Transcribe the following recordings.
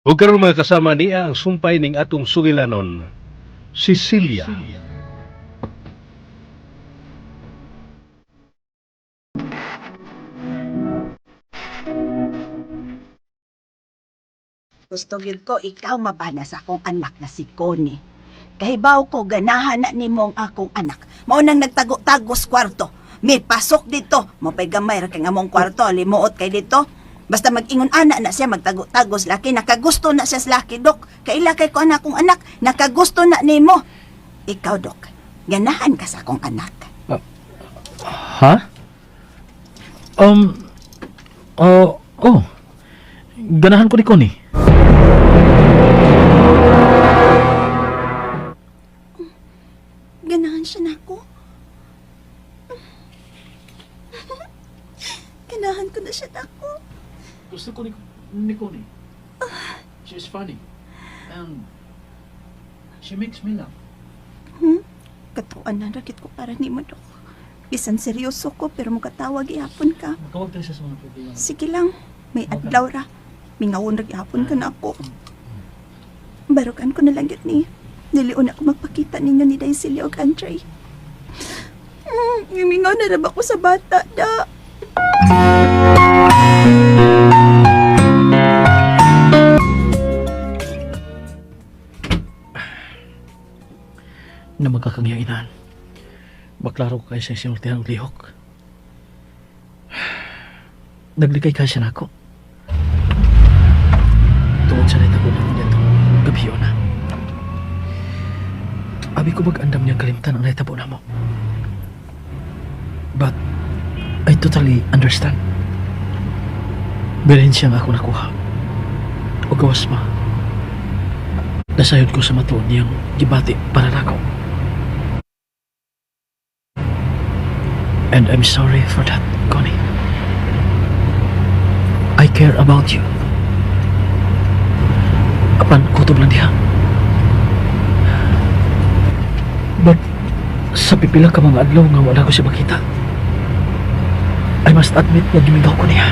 Ug karon mga kasama niya ang sumpay ning atong sugilanon, Cecilia. Gusto gyud ko ikaw mabana sa akong anak na si Connie. Kahibaw ko ganahan na nimo ang akong anak. Mao nang nagtago-tagos kwarto. May pasok dito. Mo pay gamay ra kay nga mong kwarto, limuot kay dito. Basta mag-ingon ana na siya magtago-tagos laki, nakagusto na siya sa laki, dok. Kaila kay ko anak kong anak, nakagusto na nimo. Ikaw, dok, ganahan ka sa akong anak. Ha? Oh. Ganahan ko ni Connie. Ganahan siya na ako. Ganahan ko na siya na ako. Gusto ko ni Connie. She's funny. And she makes me laugh. Katuan na rakit ko para ni mo, dok. Bisan seryoso ko pero makatawag ihapon ka. Magkawag tayo sa mga problema. Sige lang, may adlaw ra. Mingawon ra ihapon ka na ako. Barukan ko na lang yun ni. Niliun ako magpakita ninyo ni Daisy og Andre. Mingaw na ra ba ko sa bata, da? Na magkakangyainaan. Baklaro ko kayo sa sinultihan ng lihok. Naglikay ka siya na ako. Tuod sa nita ko na nito, gabi na. Abi ko mag-andam niyang kalimtan ang naitabo na mo. But, I totally understand. Bilhin siyang ako nakuha. O gawas pa. Nasayod ko sa matuon niyang gibati para nakaw. And I'm sorry for that, Connie. I care about you. Apan, kutob lang diha. But, sa pipila ka mga adlaw nga wala ko siya makita. I must admit na gimingaw ko niya.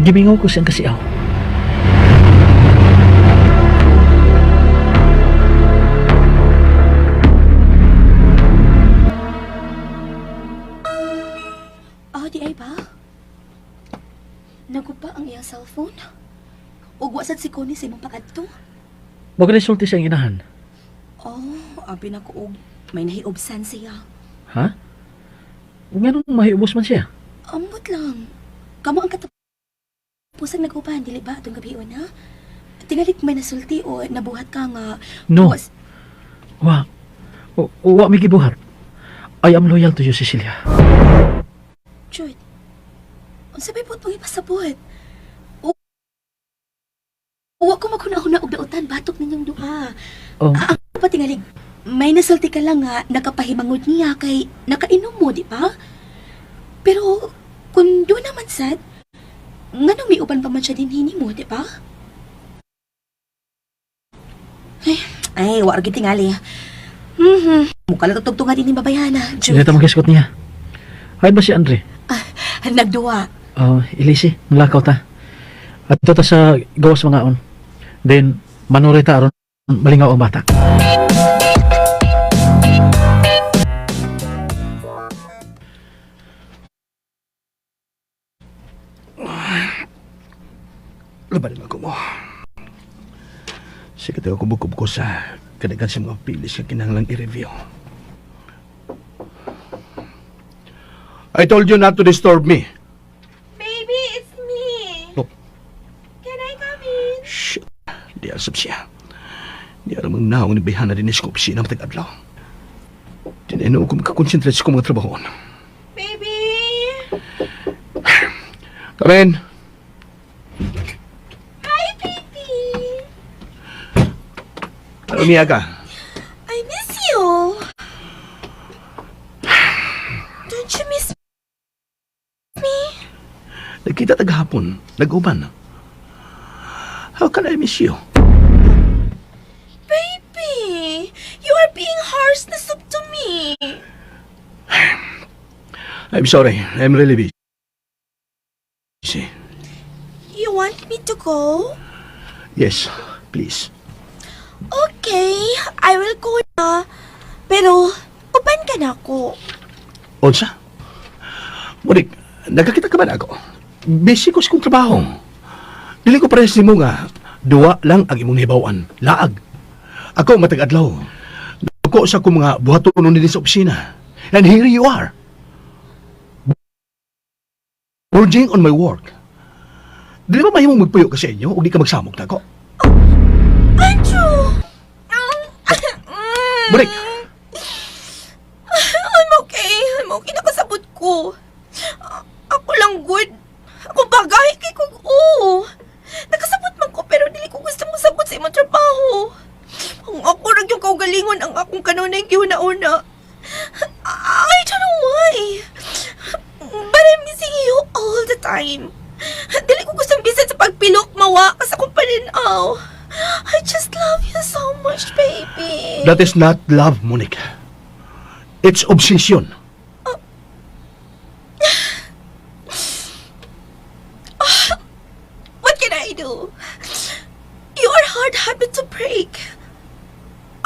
Gimingaw ko siyang kasiaw. Di ay ba? Naguba ang iyang cellphone? Ug wasad si Connie sa imong pakadto? Wag na sulti siyang inahan. Oh, abi na ko og may nahiubsan siya. Ha? Nga nung mahiubos man siya. Ambot lang. Kamo ang katapusan naguban, dili ba atong gabi na? Tinalik may nasulti o nabuhat ka nga... No. Wa mi gibuhat. I am loyal to you, Cecilia. Jud, unsa bay po itong ipasabot? Uwa ko maghuna-huna og dautan, batok ninyong duha. Oh, Ang patingalig, may nasulti ka lang nga nakapahimangod niya kay nakainom mo, di ba? Pero kung doon naman sad, nganong may uban pa man siya din hini mo, di ba? Ay, war gid tingali. Mukha lang tutugtungan din ni babayana. Jud, sinita mag-iskot niya. Hay ba si Andre? nagduwa. Ilisi, nalakaw ta. At ito ta sa gawas mga on. Then, manuri ta aron malingaw ang bata. Labanin ako mo. Sige tayo kubog ko sa kadagan sa mga pilis na kinahanglang i-review. I told you not to disturb me. Baby, it's me. Oh. Can I come in? Shit. Di asap siya. Di aram ang naong ni Behana din sa opisina ng tag-adlaw. Tineno ko makakonsentrate sa mga trabaho. Baby! Come in. Hi, baby! Ano niya ka? I miss you. Don't you miss me? Nagkita tagahapon. Nag-uban. How can I miss you? Baby! You are being harsh na soup to me. I'm sorry. I'm really busy. want me to go? Yes, please. Okay, I will go na. Pero, uban ka na ako. Unsa? Munik, nagkakita ka ba na ako? Busy ko sa kong trabaho. Dili ko parehas mo nga, duwa lang ang imong hibawan. Laag. Ako matag-adlaw. Ako sa kong mga buhaton din sa opisina. And here you are. Urging on my work. Dili ba mahimong magpuyo ka sa inyo o di ka magsamok na ako? Andrew! Munik! I'm okay. I'm okay. Nakasabot ko. Ako lang good. Ako bagay kay kong nakasabot man ko pero dili ko gusto mo sabot sa imong trabaho. Ang ako rin yung kaugalingon ang akong kanunay gihuna-una. I don't know why. But I'm missing you all the time. Dili ko gustong bisan sa pagpilok mawa kas akong paninaw. I just love you so much, baby. That is not love, Munik. It's obsession. What can I do? You are hard habit to break.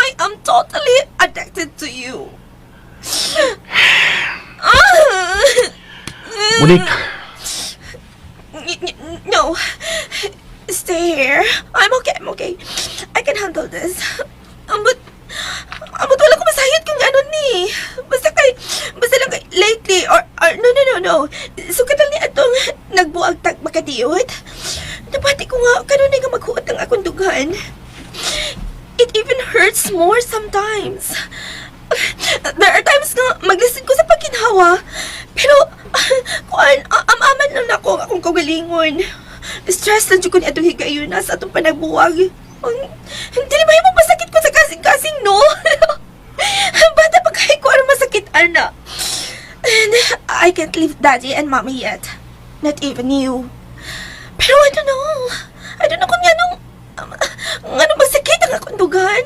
I am totally addicted to you. Munik, No. Stay here. I'm okay. I can handle this. But wala ko masayad kung ano ni. Basta lang kay lately or no. Sukatal ni atong nagbuag tag makadiyot. Napati ko nga kanunay nga maghuot ng akong dugan. It even hurts more sometimes. There are times nga maglisid ko sa pagkinhawa. Pero, amaman lang ako akong kagalingon. Stress lang dyan ko ni atong higayon na sa atong panagbuwag. Hindi naman yung masakit ko sa kasing-kasing, no? Bata pa kahit ko ano masakit, ana. And I can't leave daddy and mommy yet. Not even you. Pero I don't know kung ano masakit ang akong dugan.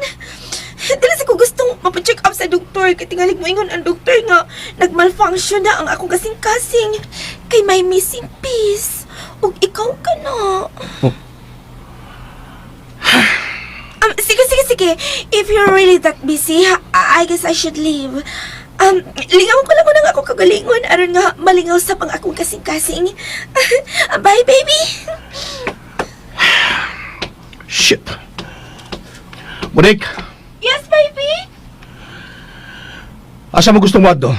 Dili sa ko gustong mapacheck up sa doktor kay tingalig mo ingon ang doktor nga nagmalfunction na ang akong kasing-kasing kay may missing piece. Ug ikaw ka na. Sige. If you're really that busy, I guess I should leave. Lingaw ko lang ko ng ako kagalingon aron nga malingaw sa pang akong kasing-kasing. Bye, baby. shit. Munik, Yes, baby. asa mo gustong wadto?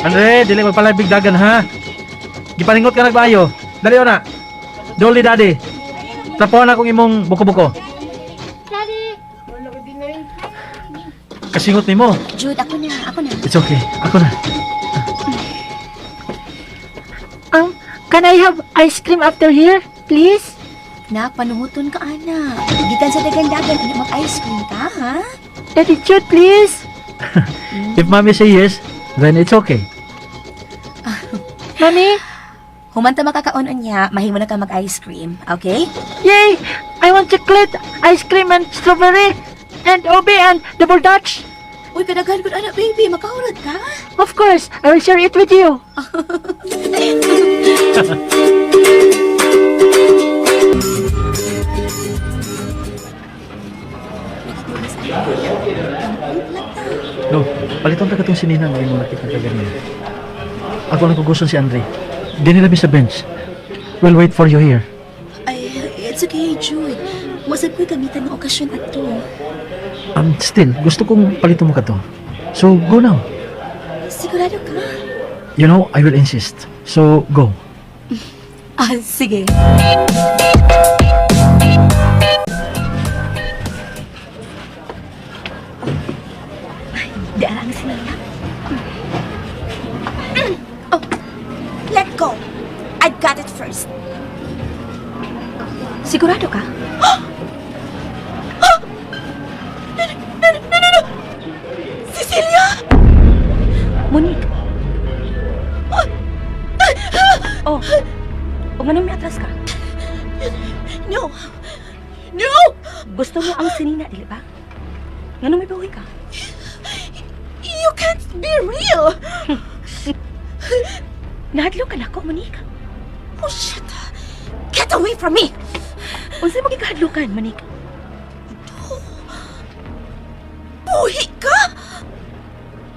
Andre, dili magpalabig dagan ha. Gipalingot ka nagbayo. Dali na. Dolly daddy. Tapuan akong imong buko-buko. Kasingot nimo. Jude, ako na. It's okay. Ako na. Can I have ice cream after here, please? Nak, panuhuton ka, ana. Gikan sa dagan-dagan, ano mag-ice cream ka, ha? Daddy Jude, please. If mommy say yes, then it's okay. Mommy? Humanta makakaon niya, mahimo na ka mag-ice cream, okay? Yay! I want chocolate, ice cream, and strawberry, and ube, and double dutch. Uy, kadaghan ko anak, baby. Makahurot ka? Of course, I will share it with you. No, paliton ta katong sinina nga imong nakita ka ganyan. Ako lang kuguson si Andre. Dini labi sa bench. We'll wait for you here. Ay, it's okay, Jude. Wasag ko'y gamitan ng okasyon at to. Still, gusto kong paliton mo ka to. So, go now. Sigurado ka? You know, I will insist. So, go. Ah, sige. Di arang sila. Oh, let go. I got it first. Sigurado ka? No. Cecilia! Monique. Oh. O nga may atras ka? No. Gusto mo ang sinina, dili ba? Ngano may buhay ka? You can't be real! Nahadlok ka na ako, Monica. Oh, shit! Get away from me! Unsa mo gikahadlokan, Monica? Buhi ka?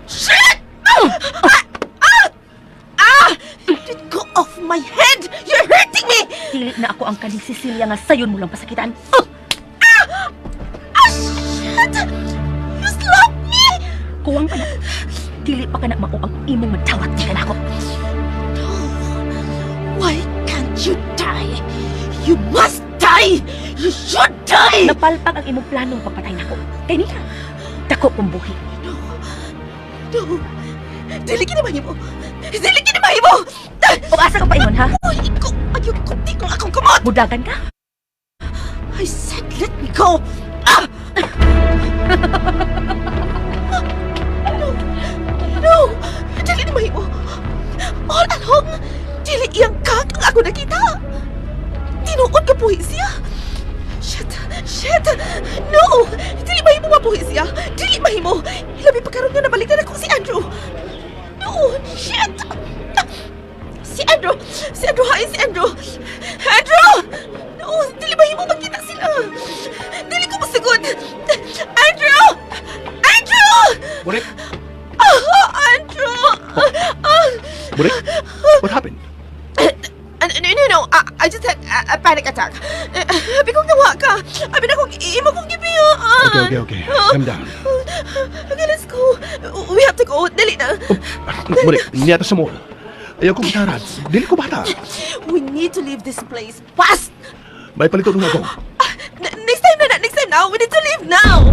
Shit! Go off my head! You're hurting me! Dili na ako ang kaning Cecilia nga sayon mo lang pasakitan. Shit! You slapped me! Kuwang pa na. Dili pa ka na mao ang imong matawat di ka na ako. No. Why can't you die? You must die! You should die! Napalpag ang imong planong papatay na ako. Kay niya, dako kong buhi. No. Dili kinamahimo! Dili kinamahimo! O asa ka pa ingon, ha? Ayaw ko, di ko akong kumot! Budagan ka? I said let me go! Ah! No! Dili ni mahimo! All along, dili iyang kak ang ako nakita! Tinuod ka buhi siya! Shit! No! Dili mahimo mabuhi siya! Dili mahimo! Labi pa karon nga nabalikan ako si Andrew! No! Shit! Si Andrew! Hi! Si Andrew! Andrew! No! Dili mahimo magkita sila! Dili ko masugod! Andrew! Andrew! Burik! Andrew! Burik? What happened? No. I just had a panic attack. Habi kong nawa ka. Habi na kong imo kong gibiyaan. Okay. Calm down. Okay, let's go. We have to go. Dali na. Burik, niyata sa mall. Ayaw ko gitarad. Dili ko bata. We need to leave this place fast. May palito nung ako. Next time na. We need to leave now.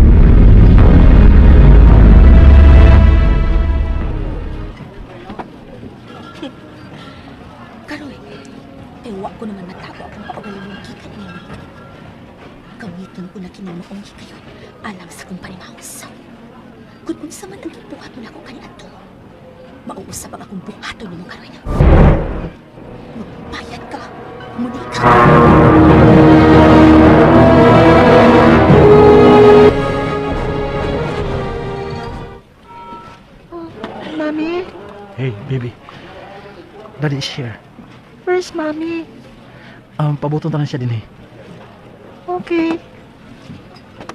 Karoy, ewa ko naman natago akong paugali mong gikan niya. Gamiton ko na kinimuong hikayon alang sa kong panimaos. Kung unsa man ang gibuhat mo na ako kaniadto, mauusap ang akong buhaton nimo Karoy. Magbayad ka, Monica. Mommy? Hey, baby. Daddy is here. Where's Mommy? Pabuton tanan siya din eh. Okay.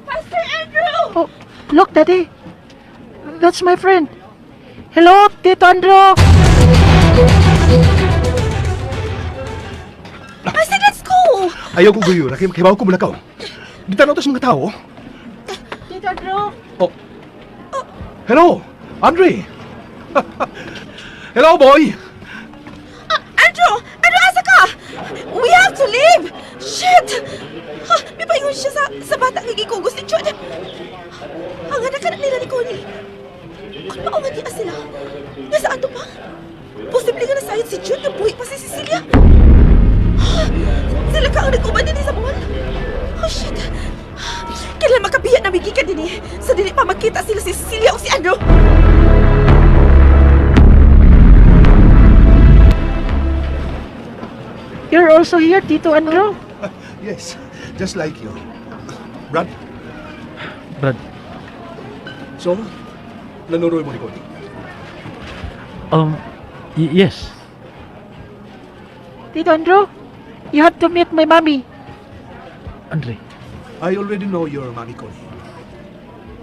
Pastor Andrew! Oh, look, Daddy. That's my friend. Hello, Tito Andrew. I said let's go. Ayaw ko guyo. Kibaw ko mula ka. Di tanaw tas mga tao. Tito Andrew. Oh. Hello, Andre. Hello, boy. Andrew, asa ka? We have to leave. Shit. May paingon siya sa bata nga gikugos ni Jude. Ang anak ka na nila ni Connie. Kung maungan niya sila, nasaan to pa? Posible nga nasayod si Jude na buhi pa si Cecilia. Sila ka ang nag-uban din sa mall. Oh, shit. Kailan makabiya na may gikan din sa dili pa magkita sila si Cecilia o si Andrew. You're also here, Tito Andrew. Yes, just like you. Brad, Brad, so, nanuroy mo ni Connie. yes. Tito Andrew, you have to meet my mommy. Andre, I already know your mommy, Connie.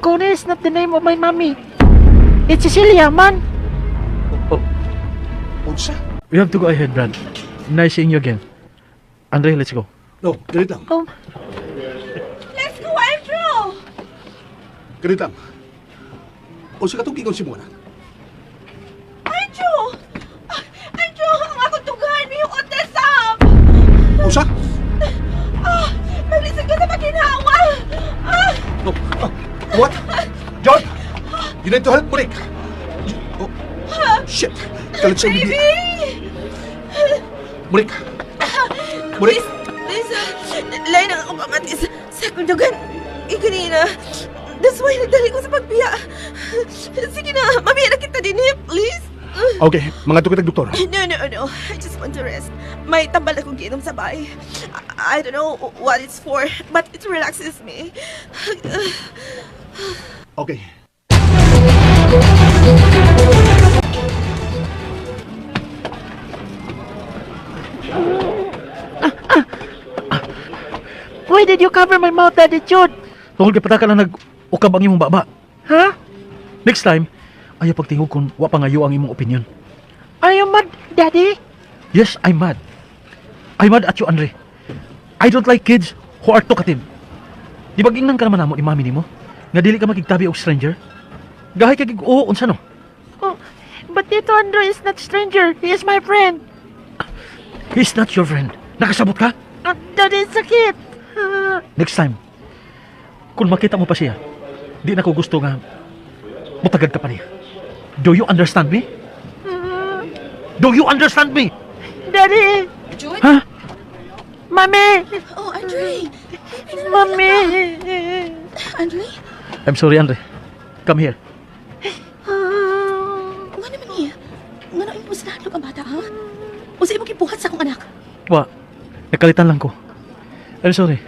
Connie is not the name of my mommy. It's Cecilia, man. Unsa? we have to go ahead, Brad. Nice seeing you again. Andre, let's go. No, ganit lang. Oh, Let's go, Andrew! Ganit lang. Unsa ka itong kingon si Mona? Andrew! Andrew, ang akong tugan may yung autism! Unsa? Maglisan ka sa pagkinawa! No. What? John! You need to help Burik. Oh, shit. Kalit siya hindi. Burik. Burik. Please, lain ang akong pamatis sa akong dugan. Kanina. That's why nagdali ko sa pagbiya. Sige na, mamiya na kita din please. Okay, mga tukitag doktor. No. I just want to rest. May tambal akong giinom sa bahay. I don't know what it's for, but it relaxes me. Okay. Why did you cover my mouth, Daddy Jude? Tungkol kay pataka lang nag-ukab ang imong baba. Huh? Next time, ayaw pagtingog kung wa pa ngayo ang imong opinion. Are you mad, Daddy? Yes, I'm mad. I'm mad at you, Andre. I don't like kids who are talkative. Di ba gingnang ka naman namo ni mami nimo? Nga dili ka makigtabi og stranger? Gahay ka gig-oo unsa no? Oh, but Tito Andrew is not stranger. He is my friend. He's not your friend. Nakasabot ka? Daddy, sakit. Next time, kung makita mo pa siya, di na ko gusto nga mutagad ka pa niya. Do you understand me? Do you understand me? Daddy! Jude? Ha? Mommy! Oh, Andre! Mommy! Andre? I'm sorry, Andre. Come here. Nga naman niya. Nga na mo sa ang bata, ha? O sa imong kibuhat sa akong anak. Wa, nakalitan lang ko. I'm sorry.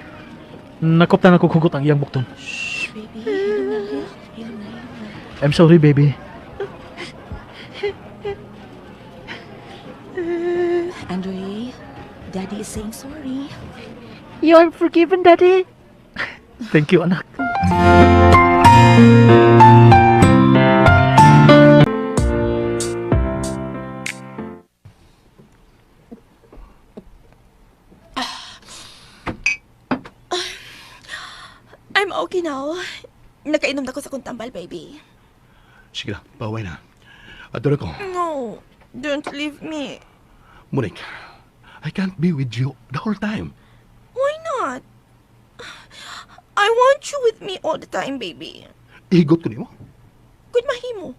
Nakoptan ako kugot ang iyang bukton. Shh, baby. Hilom na, ha? Hilom na. I'm sorry, baby. Andre, Daddy is saying sorry. You are forgiven, Daddy. Thank you, anak. I'm okay now. Nakainom na ko sa kong tambal, baby. Sige na, baway na. Adoro ko. No, don't leave me. Monique, I can't be with you the whole time. Why not? I want you with me all the time, baby. Ihigot ko nimo. Good mahimo.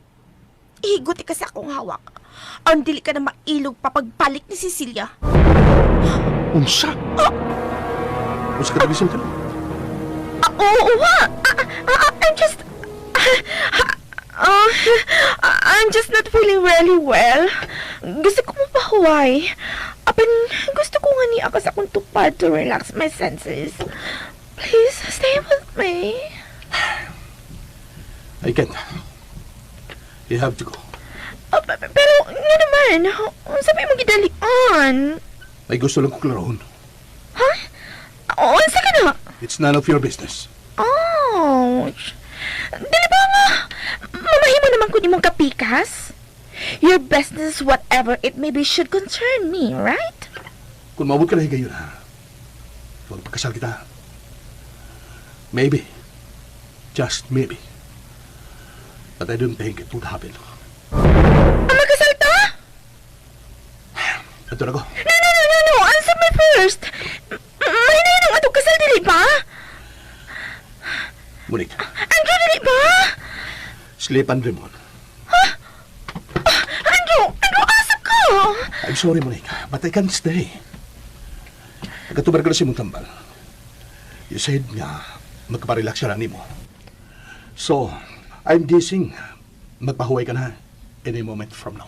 Ihigot ka sa akong hawak. Ang dili ka na mailog papagbalik ni Cecilia. Unsa? Unsa ka nabisan ka? I'm just not feeling really well. Gusto ko mapahuway. Apan, gusto ko nga niya sa akong tupad to relax my senses. Please, stay with me. I can't. You have to go. Pero, nga naman, sabi mo gidalian. May gusto lang ko klaroon. Unsa ka na? It's none of your business. Ouch! Dili ba nga? Mamahimo naman kung imong kapikas? Your business, whatever it may be, should concern me, right? Kung maabot ka na higayon, ha? Huwag pagkasal kita. Maybe. Just maybe. But I don't think it would happen. Ang magkasal ta? Ito na ko. No! Answer me first! May na yun ang atong kasal, dili ba? Monique, Andrew, dili ba? sleep and Ramon. Andrew, asa ka? I'm sorry, Monique, but I can't stay. Nagkatubar ka na si mong tambal. You said nga, magpaparelax siya na mo. So, I'm guessing, magpahuway ka na any moment from now.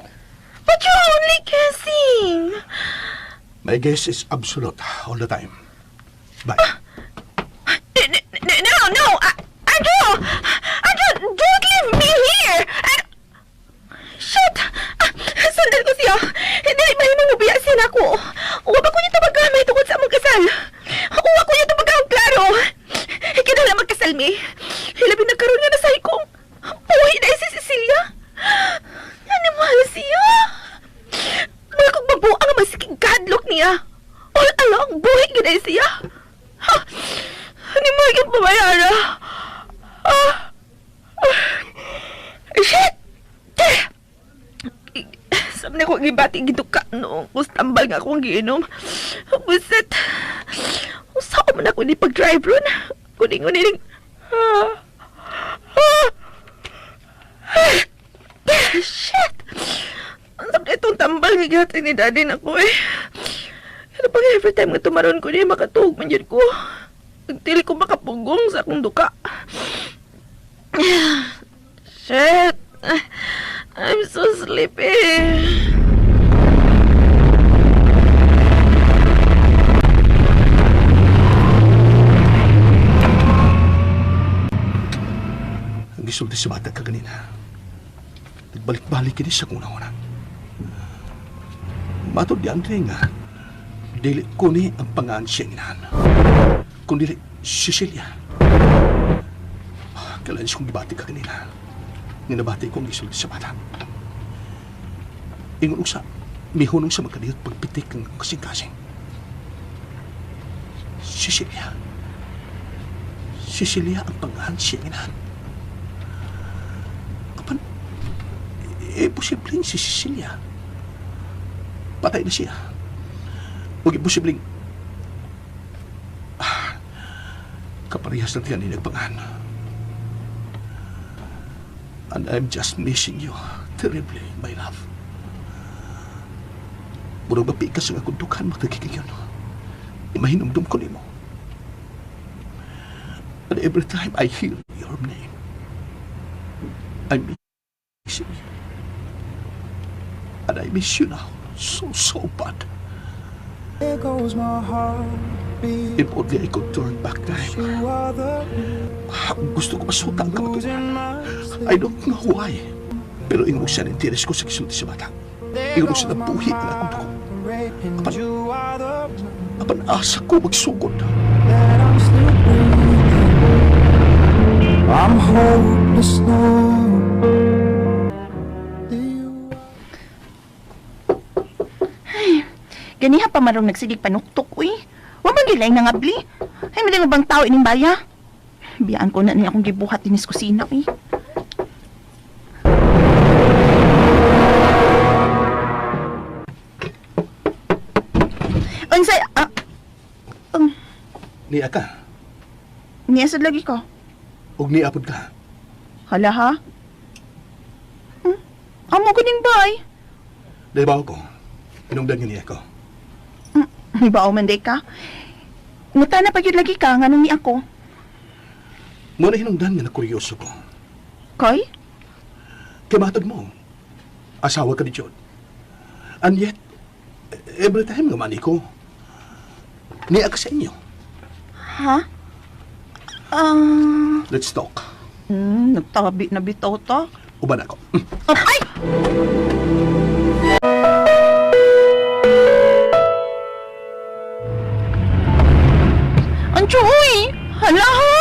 But you're only guessing. My guess is absolute all the time. Bye. No! Andrew! Andrew, don't leave me here! Shit! Sandal ko siya. Dili ba yung mabiya siya ako? Uwa ba ko niya tabagamay tungkol sa among kasal? Uwa ko niya tabagamay, klaro. Ikinala magkasal mi. Hilabi nagkaroon nga na sa ikong. Puwi na si Cecilia. Animal siya. Mga kong mabuang ang masikig gadlok niya. All along, buhay gina siya. Ha? Animal yung pamayara. Shit! Sabi na ko gibati gituka noong kustambal nga akong giinom. Buset! Usa ko man ako ni pag-drive ron. Kuning-kuning. Shit! Ang sabi na itong tambal gigati ni daddy na ko eh. Ano pang every time nga tumaron ko niya makatuhog man dyan ko. Nagtili ko makapugong sa akong duka. Shit! I'm so sleepy. isulti sa bata ka ganina. Nagbalik-balik kini sa kuna-una. Matod di Andre nga, dili ko ni ang pangaan siya inahan. Kung dili, Cecilia. Kailan siya kong gibati ka ganina. Ninabati kong isulti sa bata. Ingon sa, mihunong sa magkadiyot pagpitik ng kasing-kasing. Cecilia. Cecilia ang pangahan siya inahan. Kapan, posibleng si Cecilia. Patay na siya. Huwag posibleng kaparehas lang yan nagpangahan. And I'm just missing you terribly, my love. Murag mapikas ang akong dukhan magtagiging yun. Imahinumdum ko nimo. And every time I hear your name, I miss you. And I miss you now so bad. There goes my heartbeat. If only I could turn back time. You are the Gusto ko masuta ang losing kamatuan. my sleep. I don't know why. Pero ingon siya ng interes ko sa kisulti sa bata. Ingon siya na buhi ang akong dugo. Raping you are the moon Apan asa ko magsugod. that I'm still breathing. I'm hopeless now. Do you Ganiha pa marong nagsigig panuktok, uy. Wa man gilay nga ngabli. Ay, mali bang tao ining baya? Biyaan ko na niya akong gibuhat dinis kusina, uy. Unsay, Niya ka. niyasad lagi ko. Huwag niapod ka. Hala ha? Amo ko ning bay. Dahil ko. Inungdan niya niya ko. Bao man day ka. Nguta na pagyud lagi ka nganong ni ako. Muna hinungdan nga na kuryoso ko. Koy? Kaya matag mo. Asawa ka ni John. And yet, every time nga mani ko, niya ka sa inyo. Ha? Let's talk. Nagtabi na bitaw ta. Uban ako. Ay! Ancho, uy! Hala ha!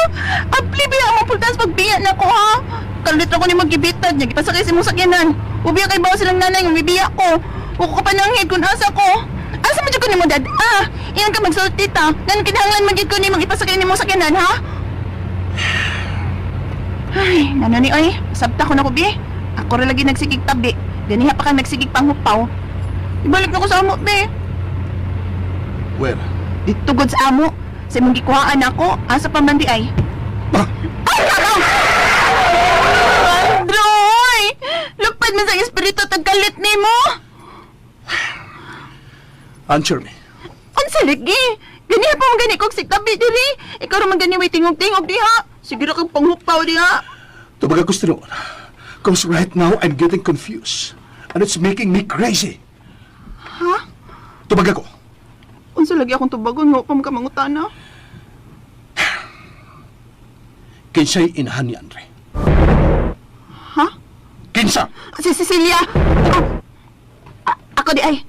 Apli biya ang pultas pagbiya na ko ha! Kalit ako ni magibitad niya, gipasakay si mong sakyanan. Ubiya kay bawa silang nanay, umibiya ko. Huwag ko pananghid kung asa ko. Asa mo dyan ko ni mo, dad? Iyan ka magsulti ta. Nan kinahanglan magid ko ni magipasakay ni mong sakyanan, ha? Ay, nano ni oy, sabta ko na ko bi. Ako rin lagi nagsigig tabi. Ganiha pa ka nagsigig panghupaw. Ibalik na ko sa amo, be. Where? Dito god sa amo. Sa mong gikuhaan ako, asa pa man di ay. Ah! Ay, ano? Androy! Lupad man sa espiritu tagkalit ni mo. Answer me. Unsa lagi? Ganiha pa man gani kog sigtabi diri. Ikaw ra man gani way tingog-tingog diha. Sige ra kag panghupaw diha. Tubag ako sa because right now I'm getting confused. And it's making me crazy. Ha? Tubag ako. Unsa lagi akong tubagon mo pa mangutana? Kinsa'y inahan ni Andre. Ha? Kinsa? Si Cecilia! Ako di ay.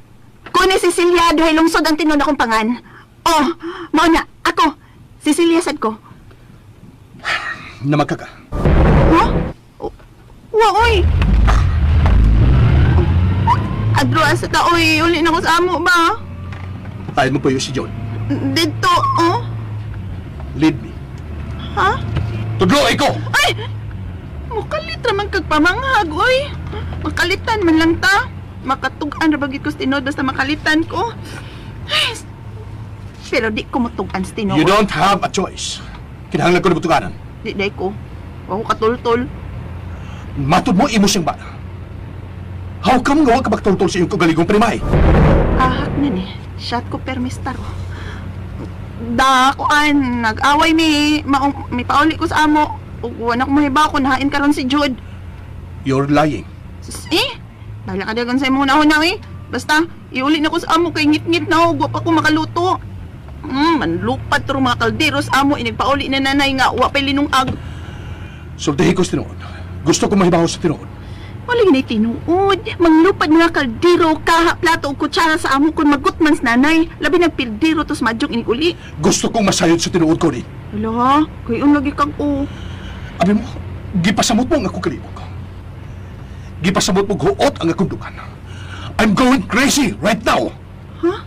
Kung ni Cecilia, duhay lungsod ang tinud akong pangan. Oh, mao na, ako. Cecilia sad ko. Namagka ka. Ha? Wa, oy! Adro sa taoy, uli na ko sa amo ba? Tayo mo po yung si John. Dito, oh? Lead me. Ha? Tudlo ko! Ay! Mukalit raman kag pamanghag, oy. Makalitan man lang ta. Makatugan ra bagit ko sa tinod basta makalitan ko. Ay, pero di ko matugan sa tinod. You don't have a choice. Kinahanglan ko na butukanan. Di day ko. Wa ko katultol. Matud mo, imo siyang bata. How come nga wag ka magtultol sa iyong kagaligong primay? Ahak na ni. Shot ko permistar ko. Kuan, nag-away mi pauli ko sa amo. Ug wala ko mahiba ko nahain karon si Jude. You're lying. Bala ka dagan sa imong nahon na eh. Basta, iuli na ko sa amo kay ngit-ngit na huwag pa ko makaluto. Manlupat tro mga kalderos amo inigpauli na nanay nga wa pay linungag. Sultihin ko sa tinuod. Gusto ko mahibaw sa tinuod. Walang na tinuod. Manglupad mga kaldero, kaha, plato o kutsara sa amo kung magutmans nanay. Labi nagpildero tos madyong iniguli. Gusto kong masayod sa tinuod ko ni. Hala, kayon lagi kang o. Abi mo, gipasamot mo ang akong kalibog. Gipasamot mo huot ang akong dugan. I'm going crazy right now. Ha?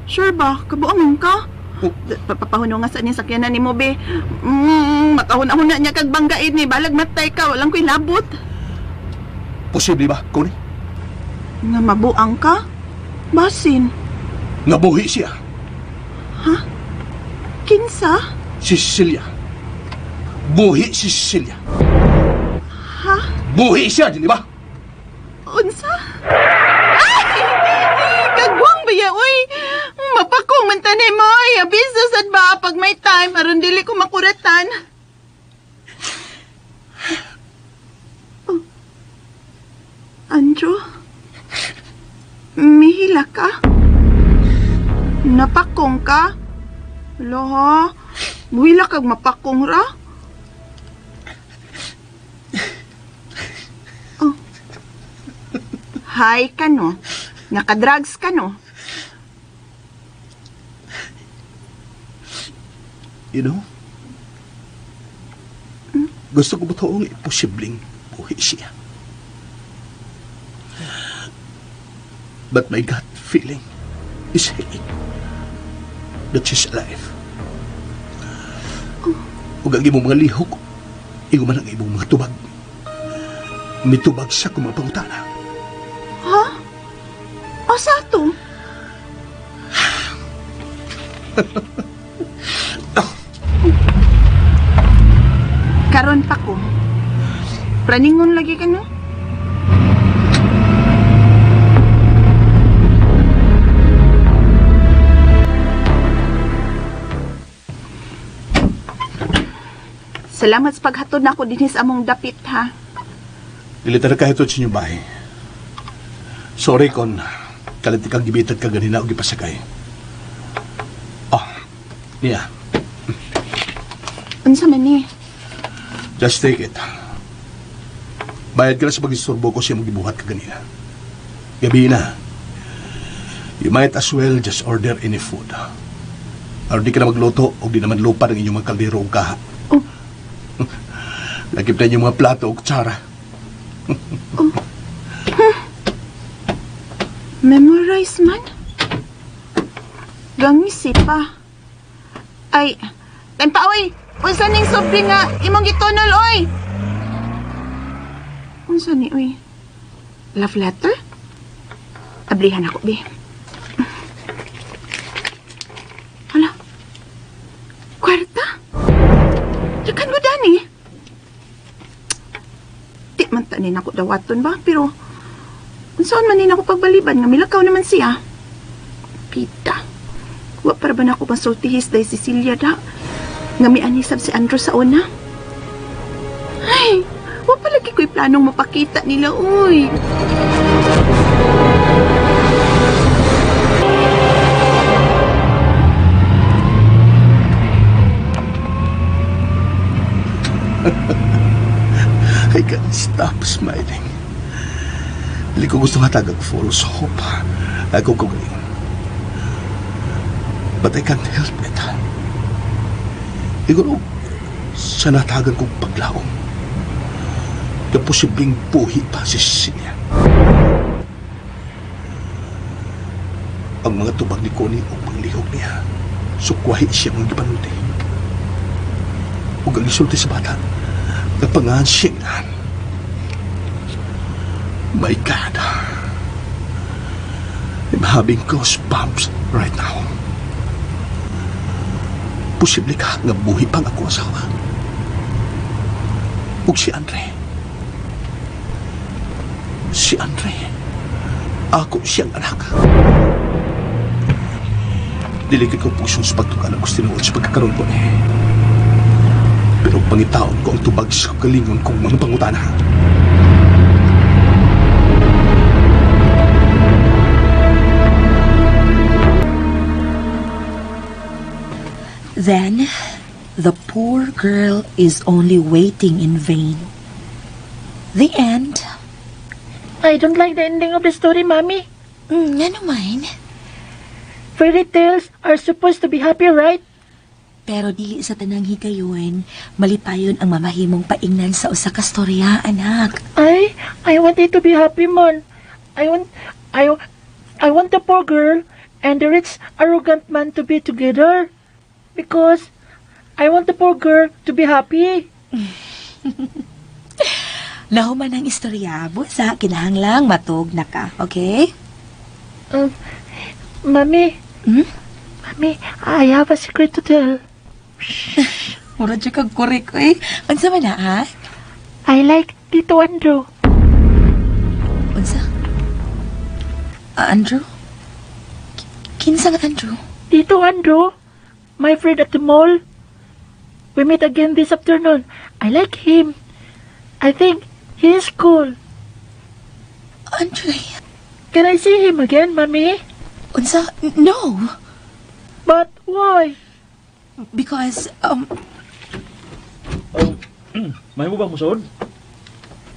Sure ba? Kabuangan ka? Oh. Papahuno nga sa niya sakyanan ni mo, be. Makahuna-huna niya kag banggaid ni. Balag matay ka, walang ko'y labot. Posible ba, Connie? Nga mabuang ka? Basin. Nabuhi siya. Kinsa? Si Cecilia. Buhi si Cecilia. Ha? Buhi siya, di ba? Unsa? Ay! Kagwang ba ya, uy? Mapakong man tanay mo, ay. Abiso sad ba pag may time, aron dili ko makuratan. Oh. Anjo? Mihila ka? Napakong ka? Alo, muhila kag mapakong ra? Hi ka no? Nakadrugs ka no? You know? Gusto ko ba itoong imposibleng buhi siya? But my gut feeling is saying that she's alive. Huwag ang imong mga lihok, iguman ang imong mga tubag. Mitubag sa kumapangutana. Ha? O sa to? Karon pa ko. Praningon lagi ka no? Salamat sa paghatod na ako dinis among dapit ha. Dilitar ka ito sa inyong bahay. Sorry kon kaliti kang gibitad ka ganina o gipasakay. Oh, niya. Unsa man ni? Just take it. Bayad ka na sa pag-isturbo ko siya magibuhat ka ganina. Gabi na. You might as well just order any food. Or di ka na magluto o di naman lupa ng inyong mga kaldero o kaha. Oh. Lagip na inyong mga plato o kutsara. Memorize man? Gangisi pa. Ay, tempa oy! Unsa ning sobri nga imong gitunol oy? Unsa ni oy? Love letter? Abrihan ako, be. Hala. Kwarta? Yakan mo dani? Di man tanin ako dawaton ba? Pero, unsaon man din ako pagbaliban nga milakaw naman siya? Pita. Wa para ba na ako masultihis dahil Cecilia da? Nga mianisab si Andrew sa una? Ay, wa palagi ko'y planong mapakita nila, uy. I can't stop smiling. Hindi ko gusto hatagag false hope. Ako ko galing. But I can't help it. Siguro, sa natagan kong paglaong, na posibleng buhi pa si Cecilia. Ang mga tubag ni Connie o panglihog niya, sukwahi siya mga gipanuti. Huwag ang isulti sa bata, napangahan siya inahan. My God. I'm having goosebumps right now. Posible ka nga buhi pang ako asawa. Ug si Andre. Si Andre. Ako siyang anak. Diligid ko puso sa pagtukan ang gusto tinuod sa pagkakaroon ko ni. Pero pangitaon ko ang tubag sa kalingon kong mga pangutana. Then, the poor girl is only waiting in vain. The end. I don't like the ending of the story, Mommy. Nga naman. Fairy tales are supposed to be happy, right? Pero dili sa tanang higayon, malipayon ang mamahimong paingnan sa usa ka storya, anak. I want it to be happy, man. I want the poor girl and the rich, arrogant man to be together. Because I want the poor girl to be happy. Lahuman ang istorya, busa, kinahanglang matug na ka, okay? Mommy. Mommy, I have a secret to tell. Mura dyan kag korek, eh. Unsa man na, ha? I like Tito Andrew. Unsa? Andrew? Kinsa nga Andrew? Tito Andrew, my friend at the mall. We meet again this afternoon. I like him. I think he is cool. Andre? Can I see him again, Mommy? Unsa? No. But why? Because, May mo bang musod?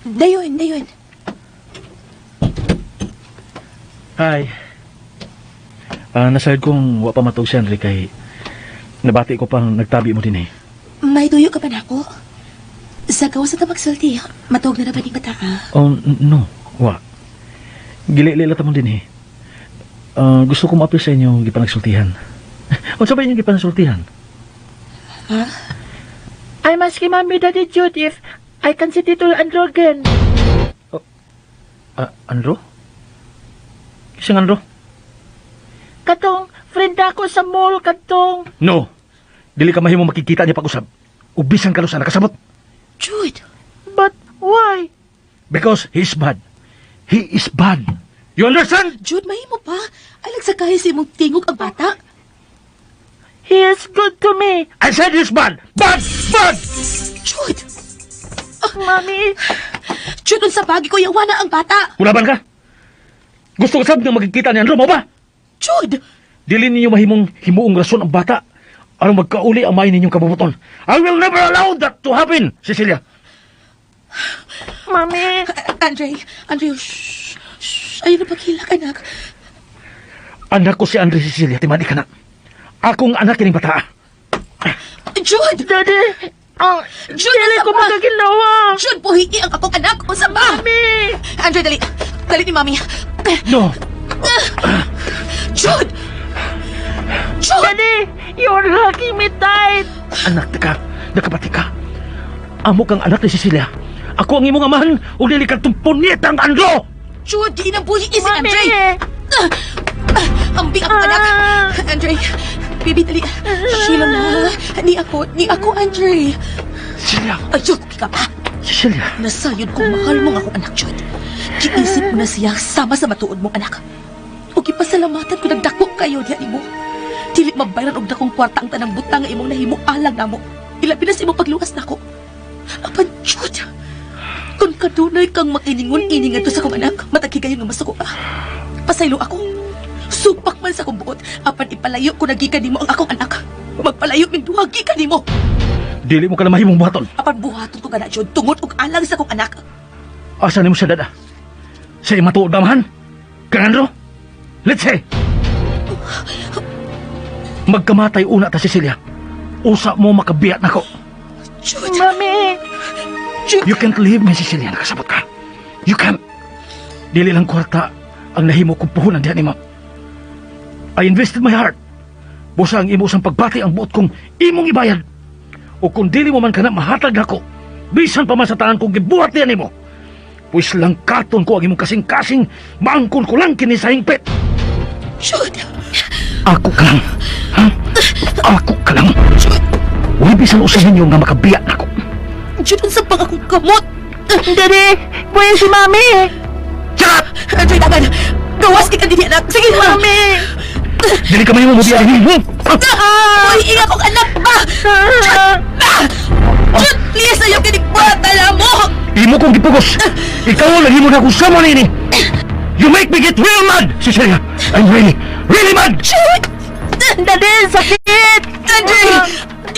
dayon. Hi. Nasahid kong wa pa matog si Henry kay nabati ko pang nagtabi mo din eh. may tuyo ka pa na ako? Sa gawa sa tamagsalti, matog na na ba ni bata ka? Oh, no. Wa. Gili-lila ta mo din eh. Gusto ko ma-appeal sa inyo gipanagsultihan. O sabay niyo gipanagsultihan? I'm asking Mommy Daddy Jude if I can see Tito Andrew again. Andro? Kisang Andro? Katong, friend ako sa mall, katong. No. Dili ka mahimo makikita niya pag-usab. Ubisan ka sa nakasabot. Jude! But why? Because he is bad. He is bad. You understand? Jude, mahimo pa. Ay lagsakay si mong tingog ang bata. He is good to me. I said he is bad. Bad! Bad! Jude! Mommy, Jude, unsa bagi ko yawana ang bata. Ulaban ka? Gusto ka sab na magkikita ni Andro mo ba? Jude! Dili ninyo mahimong himuong rason ang bata. Aron magkauli ang may ninyong kabubuton. I will never allow that to happen, Cecilia. Mommy. Andre, shh. Ayaw na paghilak, anak. Anak ko si Andre Cecilia, timadi ka na. Akong anak kining bata. Jude! Daddy, Jude, dili unsa ko ba? magaginawa. Jude, buhigi ang akong anak. Unsa ba? Mommy. Andre, dali. Dali ni Mami. No! Jude! Jude! Daddy, you're hugging me tight. Anak, nakabati ka. Amo kang anak ni Cecilia. Ako ang imong amahan o dili ka tumpuniet ang Andro! Jude, di na buhigi si Mommy. Andre. Ambing ako, anak. Andre, baby, dali. Sheila na. Ni ako, Andre. Cecilia! Ay, Jude, ka pa. Cecilia! Nasayod kong mahal mong ako, anak, Jude. Giisip mo na siya sama sa matuod mong anak. O gipasalamatan ko nagdako kayo diyan imo. Dili mabayran og dakong kwarta ang tanang butang nga imong nahimo alang namo. Ilabi na sa imong pagluwas nako. Apan, Jude, kung kadunay kang makiningon-iningan to sa kong anak, matagi kayo nga masuko ka. Pasaylo ako. Supak man sa kong buot, apan ipalayo ko nagikan nimo ang akong anak. Magpalayo min duhagi ka nimo. Dili mo ka na mahimong buhaton. Apan buhaton ko ka na, Jude, tungod og alang sa kong anak. Asa ni mo siya, dada? Sa imatuod damahan? Kang Andro? Let's say! Magkamatay una ta, Cecilia. Usa mo makabiyat na ko. Jude! Mommy. Jude! You can't leave me, Cecilia. Nakasabot ka. You can't. Dili lang kwarta ang nahimo kong puhunan diyan mo. I invested my heart. Busa ang imo sang pagbati ang buot kong imong ibayad. O kung dili mo man ka na mahatag ako, bisan pa man sa tanan kong gibuhat diyan mo. Pues lang katon ko ang imong kasing-kasing, maangkon ko lang kini sa hingpit. Jude! Ako ka lang. Ha? Ako ka lang. Jude! Uy, bisan usahin niyo nga makabiyak na ko. Jude, unsa pang akong kamot? Daddy, buhay si Mommy. Shut up! Andre, dagan! Gawas ka din, anak! Sige, Mommy. Dili ka man mo biyak ni mo. Uy, inga kong anak ba? Jude, please, ayaw ka ni Bata mo! Imo kong gipugos. Ikaw lang himo na kung sama nini. You make me get real mad, Cecilia. I'm really mad. Jude! Daddy, sakit. Andre!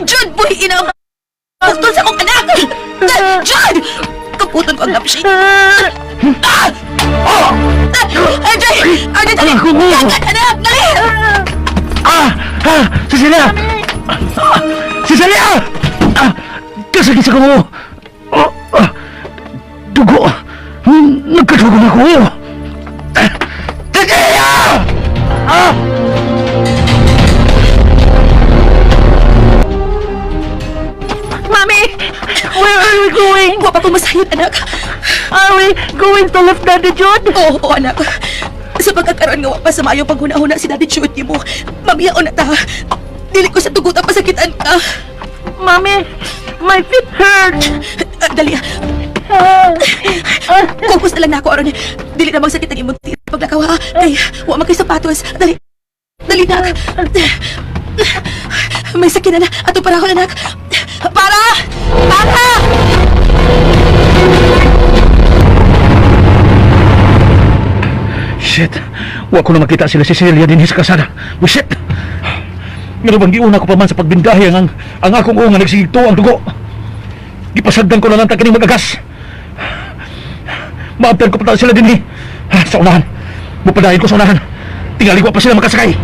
Jude, buhay ina ang pagtol sa akong anak! Jude! Paputon ko ang lampshade. RJ! RJ, dali! Yakan, anak! Dali! Cecilia! Cecilia! Kasakit sa ko! Dugo! Nagkadugo na ako! Cecilia! Mommy! Where are we going? Wa pa pumasayod, anak. Are we going to lift Daddy Jude? Oo, anak. Sa pagkakaroon nga wa pa sa maayong paghuna-huna si Daddy Chuti mo, mamiyaon na ta. Dili ko sa tugot ang pasakitan ka. Mommy, my feet hurt. Dali. Kukos na lang na ako, aron. Dili na magsakit ang imong tira paglakaw, ha? Kay, wa man kay sapatos. Dali. Dali, nak. May sakit na. Ato para ako, anak. Para! Para! Shit! Wa ko na makita sila si Cecilia din sa kasada. Oh, shit! Nga bang giuna ko pa man sa pagbindahe ang akong nga nagsigto ang dugo. Gipasagdan ko na lang kining magagas. Maabtan ko pa sila din sa unahan. Mupadahin ko sa unahan. Tingali ko pa sila makasakay.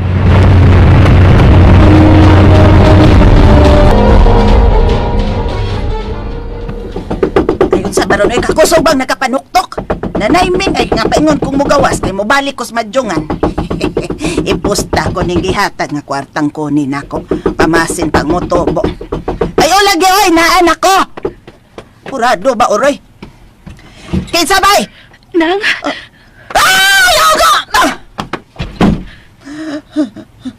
Ayun sa baron ay kakusog bang nakapanuktok. Nanayming ay nga paingon kung mugawas kay mobalik ko sa madjungan. Ipusta ko ning gihatag nga kwartang kunin ako. Pamasin pang motobo. Ay o lagi oy naanak ko. Purado ba oroy? Kay sabay. Nang, Ay ogo.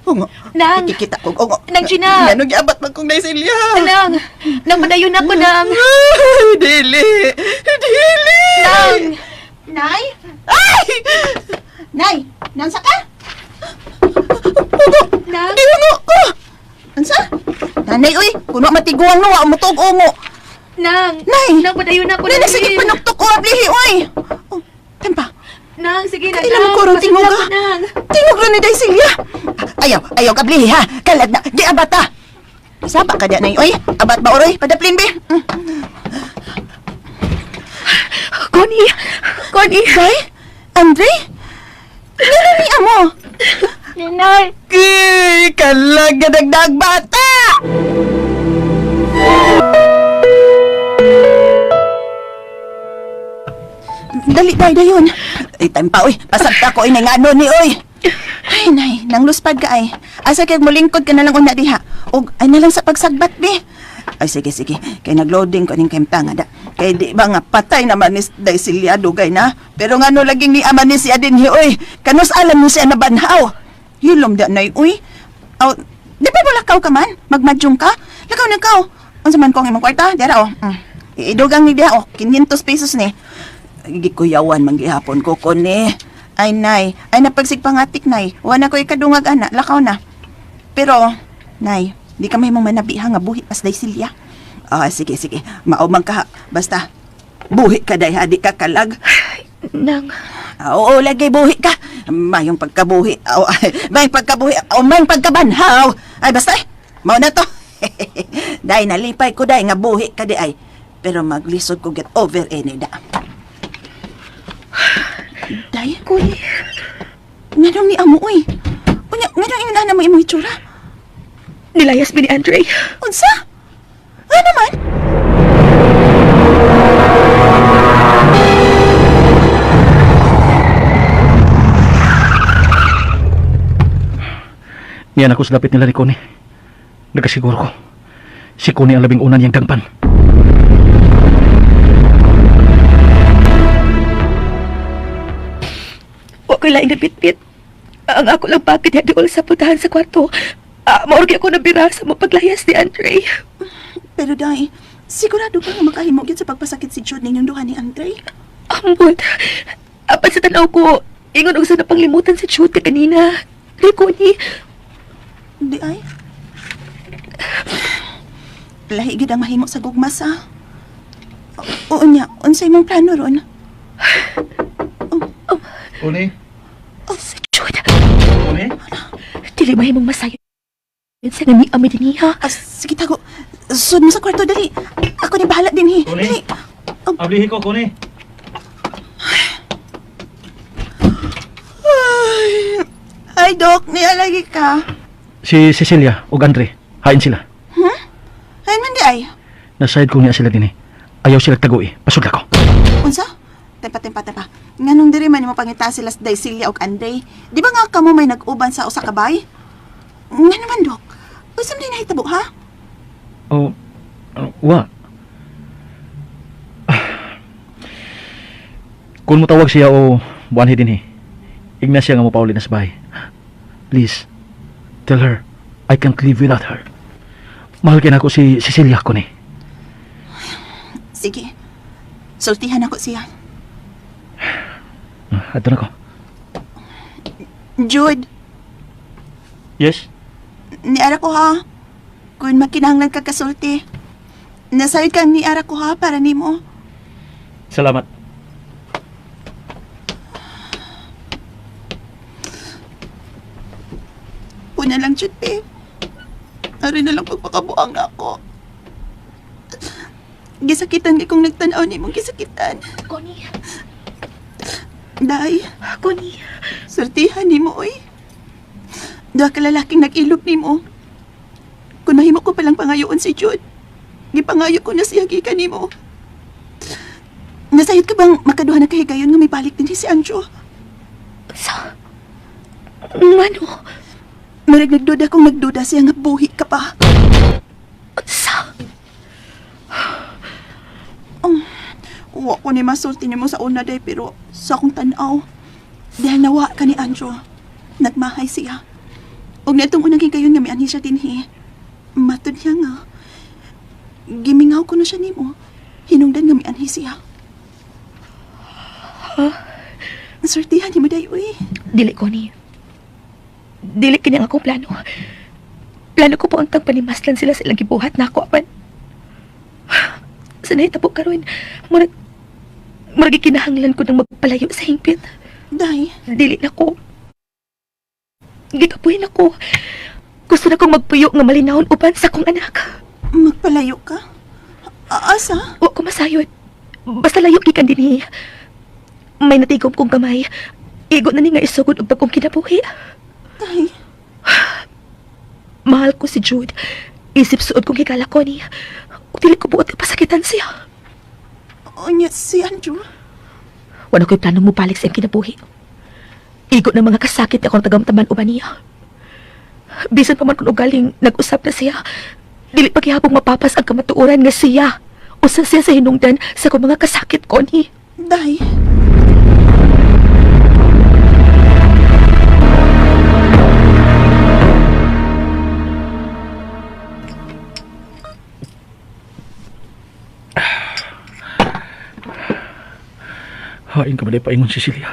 Ungo. Nang, Kikita ko ungo. Nang Gina. Ngano giabat man kong naisilya. Nang, nang madayon ako, Nang. Dili. Dili. Nang, Nay? Ay! Nay, nansa ka? Nang. Ungo ko. Nansa? Nanay, uy, kuno matiguang no, wa mo tog ungo. Nang, Nay! nang madayon ako, Nay, sige panuktok ko, ablihi, uy. Oh, tempa. Nang, sige na, Kailan mo ko rin tingog ka? Nang. Tingog lang ni Daisilya. Ayaw, kablihi ha. Kalad na, di abat ha. Saba ka dyan, nay, uy. Abat ba, oroy? Padaplin, be. Connie. Day? Andre? Ano ni amo? Ninay! Kalag na dagdag bata! Dali, dayon. Ay, time pa, uy. Pasabta ko, inay nga ano ni, uy. Ay, nay, nang luspad ka, ay. Asa kaya mulingkod ka na lang una diha. O, ay na lang sa pagsagbat, be. Ay, sige. Kay nagloading ko ning kemta nga da. Kay di ba nga patay naman ni Daisilya dugay na. Pero nga no laging ni ama ni siya din, uy. Kanus alam ni siya na banhaw. Hilom da, nay, uy. Aw, di ba mo lakaw ka man? Magmadyong ka? Lakaw na ka, Unsa man kong imong kwarta? Dara, Idugang ni diha, 500 pesos ni. Gikuyawan manggihapon ko ko ni. Ay nay, ay napagsigpangatik nay. Wala ko ikadungag ana, lakaw na. Pero, nay, di ka may mong manabiha nga buhi pas Daisilya. Sige. Maumang ka ha. Basta, buhi ka day ha, di ka kalag. Nang, Oo, lagi buhi ka. Mayong pagkabuhi. Mayong pagkabuhi. Mayong pagkabanhaw. Ay, basta mau na to. Day, nalipay ko day nga buhi ka di ay. Pero maglisod ko get over any da. Day? Connie. Nga ni amo, uy. Nga ina na mo imo itsura. Nilayas mi ni Andre. Unsa? Nga naman? Niyan ako sa lapit nila ni Connie. Nagkasiguro ko. Si Connie ang labing una niyang gangpan. Wa ko'y laing nabitbit. Ang ako lang bakit ya doon sa putahan sa kwarto. Maurgi ako nabira sa mga paglayas ni Andre. Pero day, sigurado ka nga makahimog yun sa pagpasakit si Jude ninyong duha ni Andre? Ambot. Apat sa tanaw ko, ingon og sa napanglimutan sa Chuti kanina. Kay Connie. Di ay? Lahi gid ang mahimo sa gugmas, ha? Oo niya, unsay mong plano ron? Connie? Sa Chuti. Connie? Dili mahimong masayo. Sa nga ni Amid niya. Sige tago. Sud mo sa kwarto, dali. Ako ni bahala din, hi. Connie? Dali. Ablihin ko, Connie. Ay, Dok, nialagi ka. Si Cecilia o Andre, hain sila. Ay, mandi ay. Naside ko niya sila din eh. Ayaw sila tago eh. Pasod ako. Unsa? Tepa. Nganong diri man mo pangita sila sa Daisilya og Anday. Di ba nga kamo may nag-uban sa usa ka bay? Nga naman, Dok. Usam din nahitabo, ha? Oh, wa. Kung mo tawag siya o buwanhi din eh. Ignacia nga mo pauli na sa bahay. Please, tell her I can't live without her. Mahal kin ako si Cecilia ko ni. Sige. Sultihan ako siya. Ato na ko. Jude, Yes? niara ko ha. Kung makinahanglan ka kasulti. Nasayod kang niara ko ha para nimo. Salamat. Una lang, Jude, pe. Ari na lang pagpakabuang na ako. Gisakitan kong nagtanaw ni mong gisakitan. Connie, Day, Connie. sortihan ni mo, oy. Duha ka lalaking nag-ilog ni mo. Kung mahimo ko palang pangayoon si Jude, gipangayo ko na siya gikan ni mo. Nasayod ka bang makaduha na kahigayon nga may balik din si Anjo? Sa... Ano? Marag nagduda kung nagduda siya nga buhi ka pa. Sa... Uwa ko ni masulti niyo mo sa una day pero sa akong tanaw. Dahil nawa ka ni Anjo, nagmahay siya. Og netong unang higayon nga may anhi siya dinhi. Matod niya nga. Gimingaw ko na siya nimo. Hinungdan nga may anhi siya. Sortihan ni mo day, uy. Dili, Connie. Dili kini ang akong plano. Plano ko po ang panimaslan sila sa ilang gibuhat na ako apan. Sa nahitabo karon, murag kinahanglan ko nang magpalayo sa hingpit. Day, Dili na ko. Gikapuhin ako. Gusto na kong magpuyo nga malinawon uban sa akong anak. magpalayo ka? Asa? Wa ko masayod. Basta layo gikan dinhi. May natigom kong kamay. Igo na ni nga isugod og bagong kinabuhi. Day, Mahal ko si Jude. Isip suod kong higala ko ni. Ug dili ko buot pasakitan siya. unya si Anjo. Wala ko'y planong mo balik sa iyang kinabuhi. Igo ng mga kasakit akong tagamtaman uban niya. Bisan pa man kung ugaling nag-usap na siya, dili paghihapong mapapas ang kamatuoran nga siya. Usa siya sa hinungdan sa kong mga kasakit ko ni. Day, Hain ka ba paingon, Cecilia?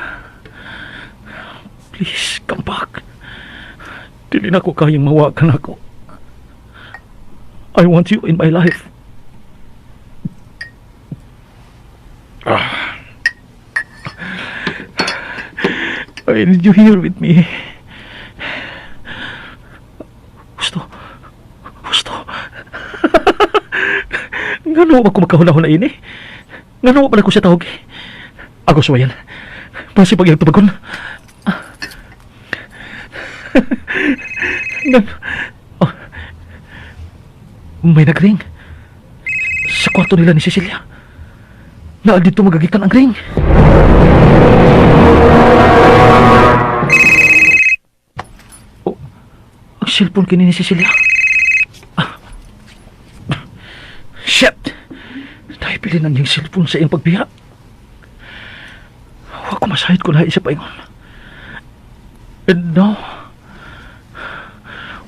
Please, come back. Dili na ko kayang mawakan ako. I want you in my life. I need you here with me. Gusto. Ngano ako makahuna-huna ini? Ngano pala ko siya tawag? Ako suwayan. Pasi pag tumagon. Oh. May nagring. Sa kwarto nila ni Cecilia. Na dito magagikan ang ring. Oh, ang cellphone kini ni Cecilia. Shit! Dahil pilin ang yung cellphone sa iyong pagbiya. Huwag ko masahid ko na isa pa ingon. And now,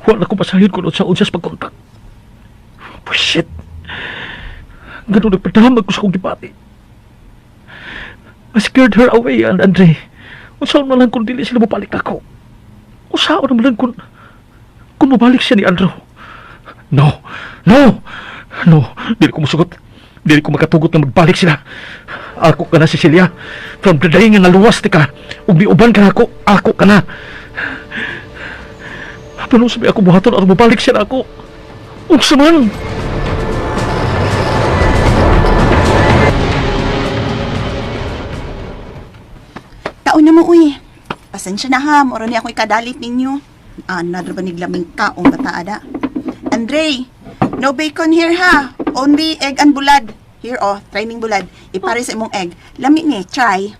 huwag na ko masahid ko sa unsas pagkontak. Bullshit! Ganun nagpadamag ko sa kong gipati. I scared her away, and Andre. Usaon na lang kung dili sila mabalik ako. Usaon na lang kung mabalik siya ni Andrew. No! Dili ko musugot. Dili ko makatugot na magbalik sila. Ako ka na, Cecilia. From the day nga naluwas ti ka, ug niuban ka ako ka na. Paano sabi ako buhaton at mabalik siya na ako? Ug saman! na mo, uy. Pasensya na ha, mura niya ako ikadalit ninyo. Nadra ba niglaming kaong bataada? Andre, no bacon here ha. Only egg and bulad. Here oh, try ning bulad. Ipare sa imong egg. Lami ni, try.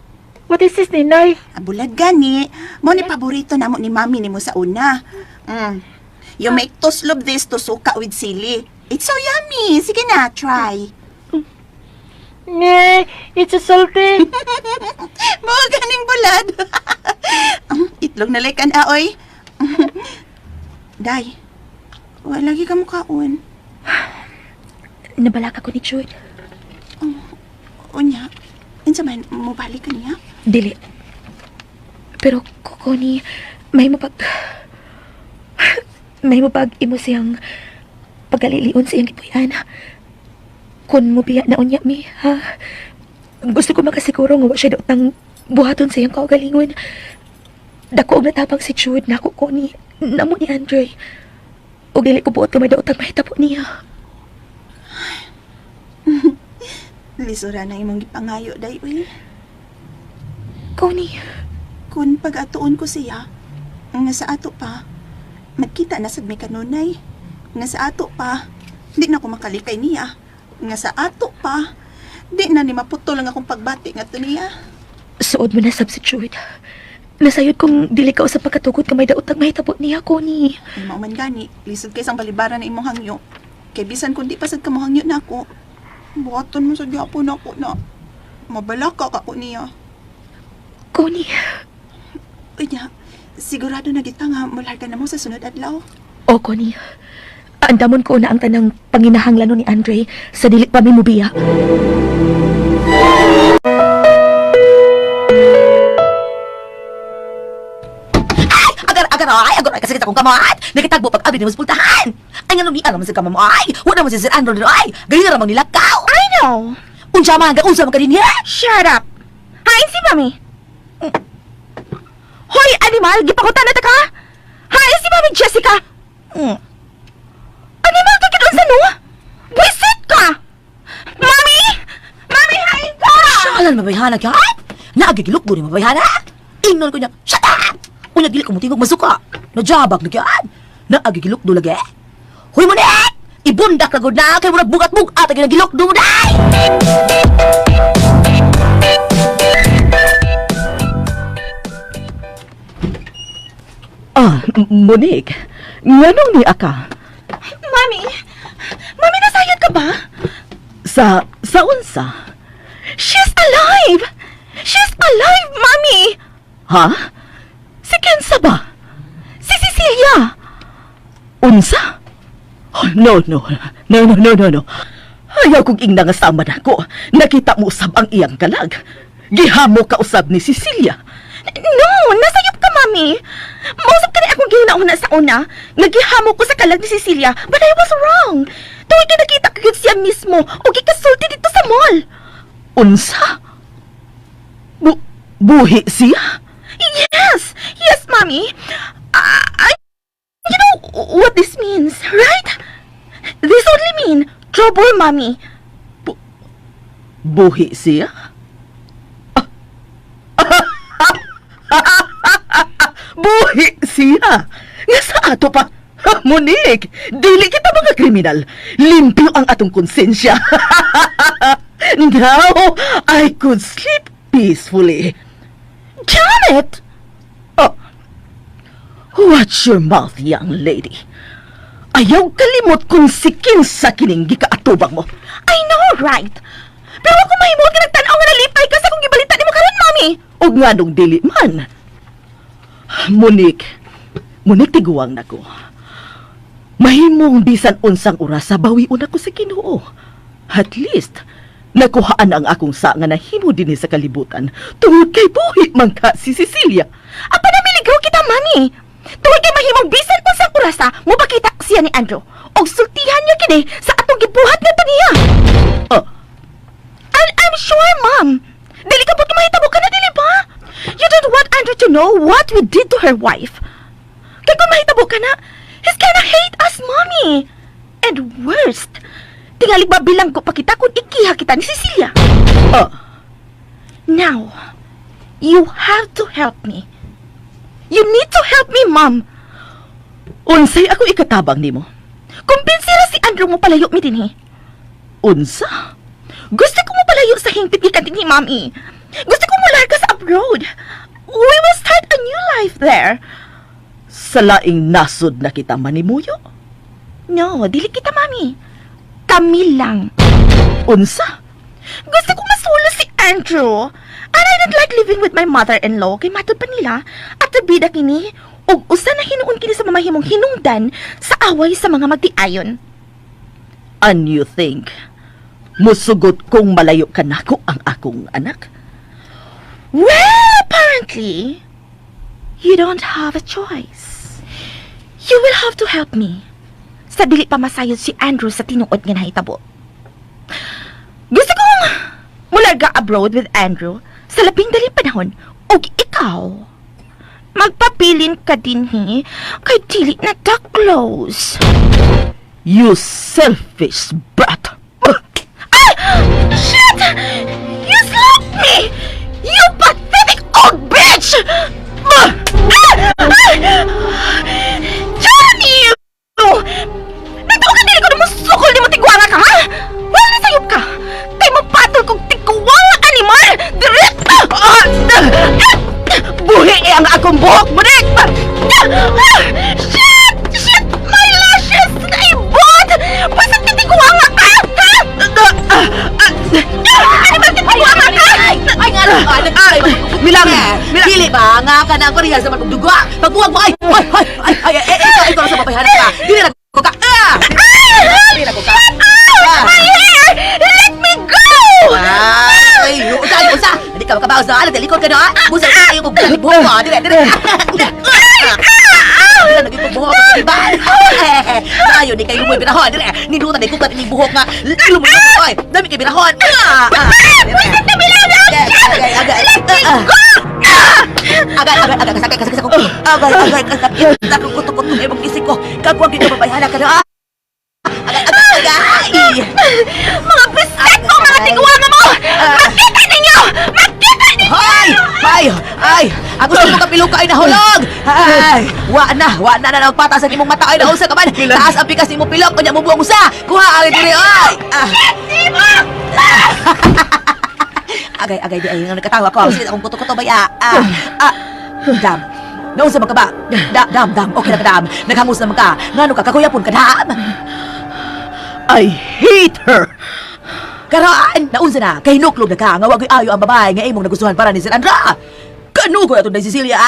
What is this, Ninay? Bulad gani. Mo ni paborito na mo ni mami ni mo sa una. You make toast of this to suka with sili. It's so yummy. Sige na, try. Nah, it's a salty. Mo ganing bulad. Itlog na like an aoy. Day, wala lagi ka mukhaon. Nabalaka ko ni Jude. Unya, insa man mo balik ka niya? Dili. Pero kukuni, may mapag imo siyang pagalilion sa iyang gipuyan. Kung mo biya na unya mi, ha? Gusto ko makasiguro nga wa siya daotang buhaton sa iyang kaugalingon. Dako og natapang si Jude na kukuni, namo ni Andre. O dili ko buot ka may daotang mahitabo niya. Lisura na imong gipangayo, day, uy. Kuni, Kung pag-atuon ko siya, nga sa ato pa, magkita na sad may kanunay. Nga sa ato pa, di na ako makalikay niya. Nga sa ato pa, di na ni maputol ang akong pagbati nga to niya. suod mo na substitute. Nasayod kong dili ka sa pagkatugod ka may daotang mahitabo niya, Kuni. Ay mauman gani, lisod kay sang balibaran na imong hangyo. Kay bisan kung di pa sad ka mo hangyo na ako, buhaton mo sa gyapon ako na mabalaka ka ko niya. Kuni, Unya, sigurado na kita nga mularga na mo sa sunod adlaw. o Kuni. Andamon ko na ang tanang panginahanglan ni Andre sa dili pa mi mubiya. Agar kasi kita kong kamay. Nakitagbo pag abdi ni muspultahan. Ay nga nung ni alam sa kamamay. Wala mo si Sir Andrew dito ay. Gayira mang nilakaw. I know. Unsa man ga unsa man ka din niya? Shut up. Hain si Mami. Hoy, animal, gipakutan na ta ka? Hain si Mami Jessica. Animal ka kidon sa no? Wisit ka. Mami! Mami, hain ka! Shalan mabayhana ka? Naagigilok do ni mabayhana? Ingnon ko niya. Shut up! Unya dili ko mo tingog masuka. Najabag na kyan. Naagigilok do lagi. Hoy mo net! Ibundak na gud na kay murag bugat-bugat ang ginagilok do mo day! Monique, nganong ni aka? Mami! Mami, nasayod ka ba? Sa unsa? She's alive! She's alive, Mami! Ha? Si Kensa ba? Si Cecilia! Unsa? Oh, no. Ayaw kong ingna nga sama na ko. Nakita mo usab ang iyang kalag. Gihamo ka usab ni Cecilia. No! Nasayop ka, Mami! Mausap ka na akong gihinauna sa una. Nagihamo ko sa kalag ni Cecilia, but I was wrong. Tuwag ka nakita ko siya mismo o gikasulti dito sa mall. Unsa? Buhi siya? Yes! Yes, Mami! You know what this means, right? This only mean trouble, Mami. Buhi siya? Buhi siya! Nga sa ato pa! Monique, dili kita mga kriminal. Limpyo ang atong konsensya. Now, I could sleep peacefully. Damn it! Oh, watch your mouth, young lady. Ayaw kalimot kung sikin sa kining gikaatubang mo. I know, right? Pero ako mahimot ka nagtanaw nga nalipay ka sa kung gibalita ni mo karon, Mami. O nga nung dili man. Monique, tiguang na ko. Mahimong bisan unsang oras sa bawiun ako sa Ginoo. At least, nakuhaan ang akong sa nga nahimo din sa kalibutan tungod kay buhi man ka si Cecilia. Apa na miligaw kita, Mami? Tuwag kay mahimong bisan unsang oras mo bakita siya ni Andrew. Og sultihan niya kini sa atong gibuhat nga niya. Oh, And I'm sure, Mom, dili ka po mahitabo ka na, dili ba? You don't want Andrew to know what we did to her wife. Kaya kung mahitabo ka na, he's gonna hate us, Mommy. And worst, tingali ba bilang ko pa kita kung ikiha kita ni Cecilia. oh, Now, You have to help me. You need to help me, Ma'am. Unsay ako ikatabang nimo? Kumbensira si Andrew mo palayo mi dinhi. Unsa? Gusto ko mo palayo sa hingpit ikan dinhi, Mami. Gusto ko mo larga sa abroad. We will start a new life there. Sa laing nasod na kita manimuyo? No, dili kita, Mami. Kami lang. Unsa? Gusto ko masulo si Andrew. And I don't like living with my mother-in-law kay matod pa nila at bida kini ug usa na hinuon kini sa mamahimong hinungdan sa away sa mga magtiayon. And you think, musugot kong malayo ka nako ang akong anak? Well, apparently, you don't have a choice. You will have to help me. Sa dili pa masayod si Andrew sa tinuod nga nahitabo. Gusto kong mularga abroad with Andrew sa labing daling panahon ug ikaw. Magpapilin ka dinhi kay dili na ta close. You selfish brat! Shit! You slapped me! You pathetic old bitch! Johnny! Nagtawag ka ko na masukol ni mo tigwanga ka, ha? Wala na sayop ka! Kay magpatol kong tigwanga animal! Direct! Buhi ang akong buhok, budik! Shit! Shit! My lashes! Naibot! Basta titigwanga ka! Animal titigwanga ka! Ay nga lang! Milang! Dili ba nga ka na ang koriyal sa magdugwa? Pagbuwag mo! Ikaw sa mapayahan ka! Dili na ko ka! Dili na ko ka! My hair! Let me go! Ay! Usa! Hindi ka makabawas na alam! Likod ka na! Busa ka kayo kung buhok mo! Dili! Dili! Naging pagbuhok ko sa iba! Ayaw di kayo lumoy birahon! Dili! Ninutan di kukat ining buhok nga! Lumoy ko! Oy! Dami kayo birahon! Busa na bilang! Agad! Kasakay ko! Agad! Takong kutukot ko ibang isip ko! Kagwag dito babayana ka na! Agad! Mga bistek mo! Mga tigwanga mo! Makita ninyo! Makita ninyo! Ay! Ang gusto mo kapiluka ay nahulog! Ay! Wa na nagpataas ang imong mata ay nausa ka man! Taas ang pikas imong pilok! Kanya mo buwang usa! Kuha ang diri! Ay! Agay di ay nga nakatawa ko! Sige akong kuto-kuto baya! Dam! Naunsa man ka ba? Dam! Okay na ka, Dam! Naghangos naman ka! Ngano ka? Kakuyapon ka, Dam! I hate her! Karaan! Naunsa na! Kay nuklob na ka! Nga wag ayo ang babae nga imong nagustuhan para ni Sandra! Kanugo na ito na Cecilia!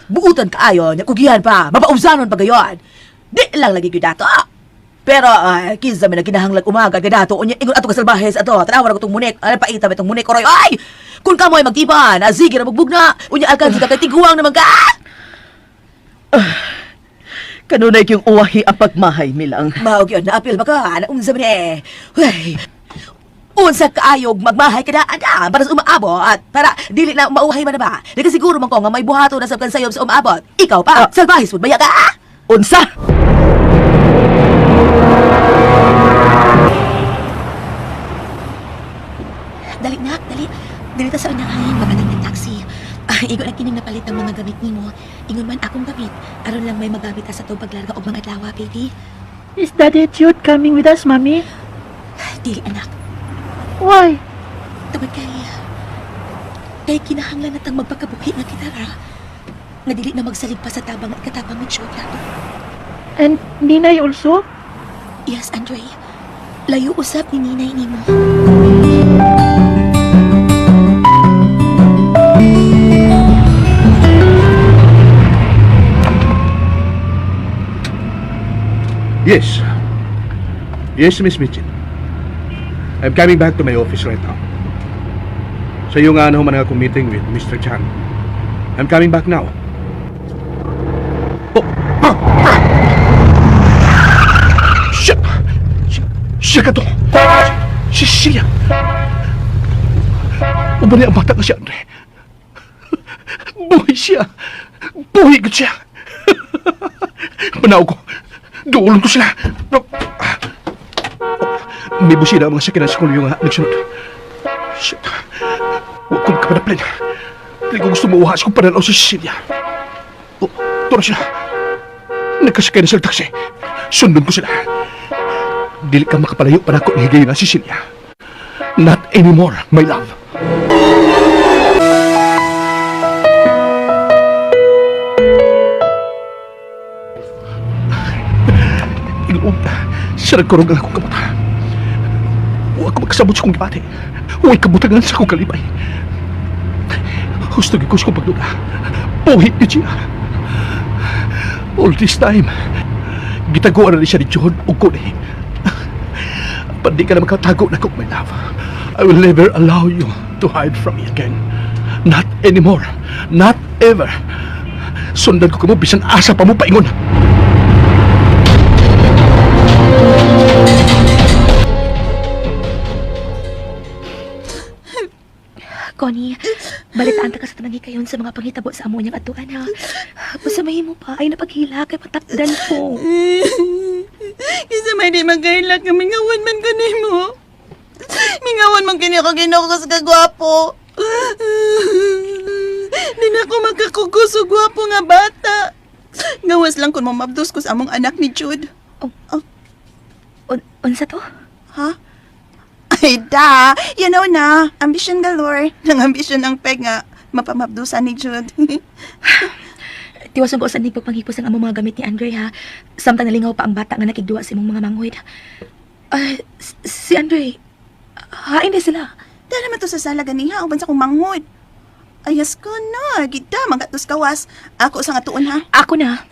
Buutan ka ayo! Kugihan pa! Mapausanon pa gayon! Di lang lagi ko dato! Pero, kinsa may naginahanglag umaga ka dato! Unya, ingon ato ka salbahes ato! Tanawan ako itong munik! Paita itong munik! Oroy! Ay! Kung ka mo ay magtipan! Sige na magbugna! Unya, alkansi ka kay tiguang naman ka! Kanunay kyung uwahi ang pagmahay, Milang. Mahog yun, naapil ba ka? Naunsa mo ni? Uy! Unsa kaayog magmahay ka na para sa umaabot at para dili na mauhay man na ba? Nagasiguro man ko nga may buhato na sabkan sayob sa umaabot. Ikaw pa, salbahis mo baya ka? Unsa? Dali, nak, dali. Dali ta sa unahan, mabatang ng taxi. Igo na kining napalit ang mga gamit nimo. Ingon man akong gamit. Aron lang may magamit ta sa to paglarga og mga adlaw, baby. Is Daddy Jude coming with us, Mommy? Dili, anak. Why? Tawad kay kinahanglan natang magpakabuhi nga gitara. Nga dili na magsalig pa sa tabang at katapang ng show plato. And Ninay also? Yes, Andre. Layo usap ni Ninay nimo. Yes. Yes, Miss Mitchell. I'm coming back to my office right now. So yung man akong meeting with Mr. Chan. I'm coming back now. Oh! Siya! Siya ka to! Siya! Ubali ang bata ka siya, Andre. Buhay siya! Buhay ko siya! Manaw ko! Duulong ko sila! May busina ang mga sakinan sa kulyo nga nagsunod. Shit! Huwag kong kapanaplan. Dili ko gusto mauhas kung panalaw si Cecilia. O, ito na sila. Nagkasakay na sila taxi. Sundon ko sila. Dili ka makapalayo pa na ako ni na Cecilia. Not anymore, my love. Iluog, sarag ko rin ang akong kabuta. Huwag ko magkasabot sa kong gibati. Huwag kabutangan sa kong kalibay. Gusto ko sa kong pagduda. Puhit ni Gia. All this time, gitaguan na siya ni John o Kone. Pandi ka na makatago na kong my love. I will never allow you to hide from me again. Not anymore. Not ever. Sundan ko ka mo, bisan asa pa mo paingon. Connie, balitaan ta ka sa tanang kayon sa mga panghitabo sa amo niyang atuan ha. Basta mahimo pa ay napaghila kay patakdan ko. Kasi may di magkailak nga mingawan man ko nimo. Mingawan man kini ako ginoo ko sa kagwapo. Di na ako magkakugo sa gwapo nga bata. Gawas lang kung mamabdos ko sa among anak ni Jude. Unsa to? Ha? Ay da, you know na, ambition galore. Nang ambition ang peg nga mapamabdusan ni Jude. Tiwasan ko sa pagpanghipos ng among mga gamit ni Andre ha. Samtang nalingaw pa ang bata nga nakigduwa sa imong mga manghod. Si Andre, hain na sila. Dahil naman to sa sala ganiha, uban sa kong manghod. Ayas ko na, gita, magatos kawas. Ako sa nga tuon ha. Ako na.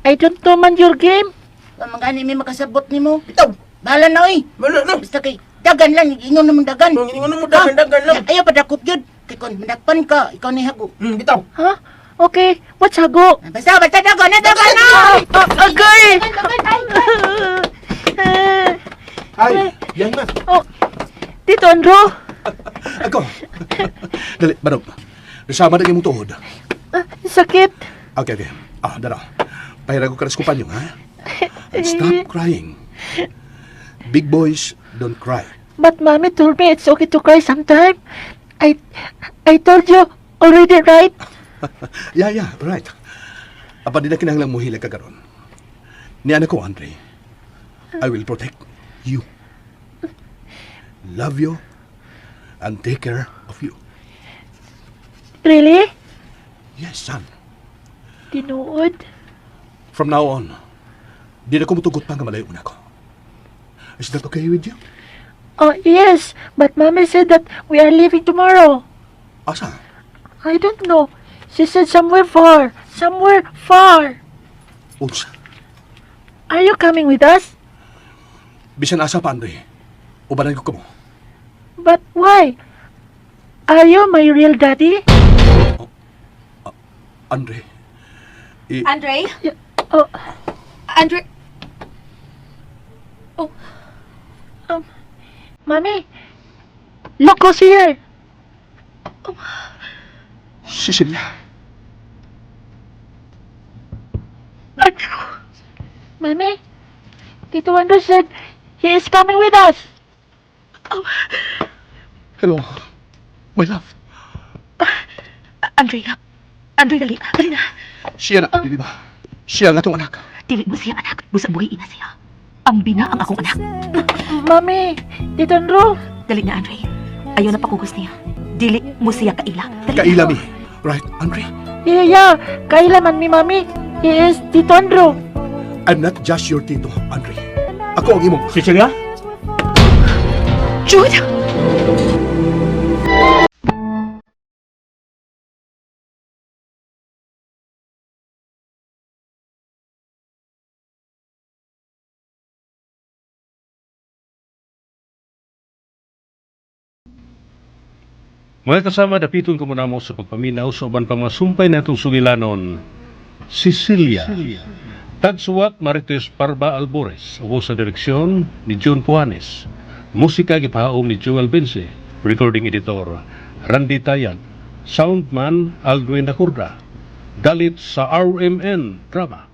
I don't know man your game. Mamangani may makasabot ni mo. Ito, bahala na oy. Wala na. Basta kay dagan lang, ingon naman dagan. Ingon mo dagan lang. Ayaw padakop yun. Kay kon manakpan ka, ikaw ni hago. Bitaw. Huh? Okay, what's hago? Basta dagan na dagan na. Agay! Ay, yan na. Oh, Tito Andrew. Ako. Dali, Barog. Nasama na yung tuhod. Sakit. Okay. Dara. Pahira ko ka na sa kumpanyong, ha? And stop crying. Big boys don't cry. But mommy told me it's okay to cry sometime. I told you already, right? Yeah, right. Apa di na kinahanglang muhilag ka karon. Ni anak ko, Andre. I will protect you. Love you and take care of you. Really? Yes, son. Tinuod? From now on, di na ko mutugot pa nga malayo na ko. Is that okay with you? Oh, yes. But mommy said that we are leaving tomorrow. Asa? I don't know. She said somewhere far. Somewhere far. Unsa? Are you coming with us? Bisan asa pa, Andre. Ubanan ko mo. But why? Are you my real daddy? Andre. Andre? Oh, Andre? mommy. Look who's here. Cecilia. Mommy, Tito Andrew said he is coming with us. Hello. My love. Andre, dali na. Siya na, di ba? Siya nga itong anak. Dili mo siya anak. Busa buhay ina siya. Ang bina ang akong anak. Mommy, Tito Andrew. Dali na, Andre. Ayaw na pakugos niya. Dili mo siya kaila. Dali na. Kailami. Right, Andre? Yeah. Kailaman mi, mommy. He is Tito Andrew. I'm not just your tito, Andre. Ako ang imong... Cecilia? Jude! Mga kasama, dapiton ko muna mo sa pagpaminaw sa uban pang masumpay na itong sugilanon, Cecilia. Tagsuwat Marites Parba Albores, upo sa direksyon ni John Puanes. Musika gipahaom ni Joel Bense, recording editor Randy Tayag, soundman Aldwin Nacurda. Dalit sa RMN Drama.